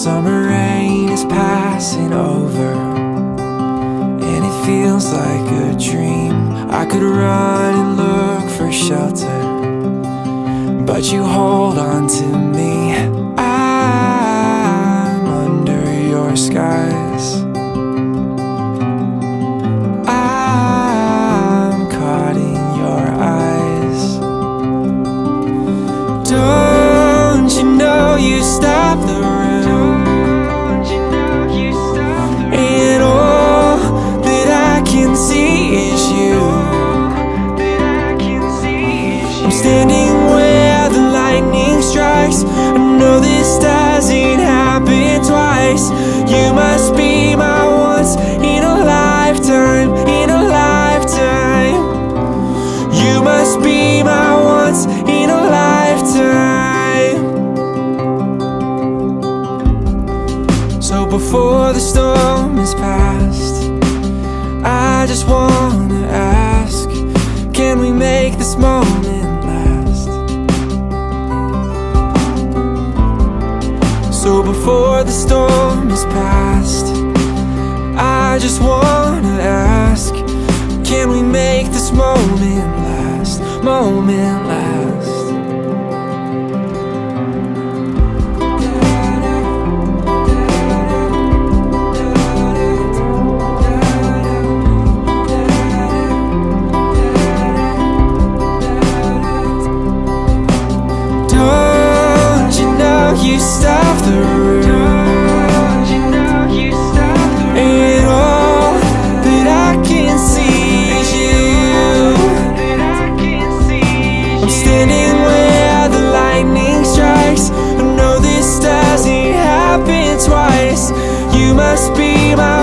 Summer rain is passing over, and it feels like a dream. I could run and look for shelter, but you hold on to me. I'm under your skies. I'm caught in your eyes. Don't you know you stopped the room? And all that I can see is you. I'm standing where the lightning strikes. I know this doesn't happen twice. You must be my once in a lifetime, in a lifetime. You must be my once in a lifetime. So before the storm is past, I just wanna ask, can we make this moment last? So before the storm is past, I just wanna ask, can we make this moment last? Moment last. You stopped the room, and all that I can see is you. I'm standing where the lightning strikes. I know this doesn't happen twice. You must be my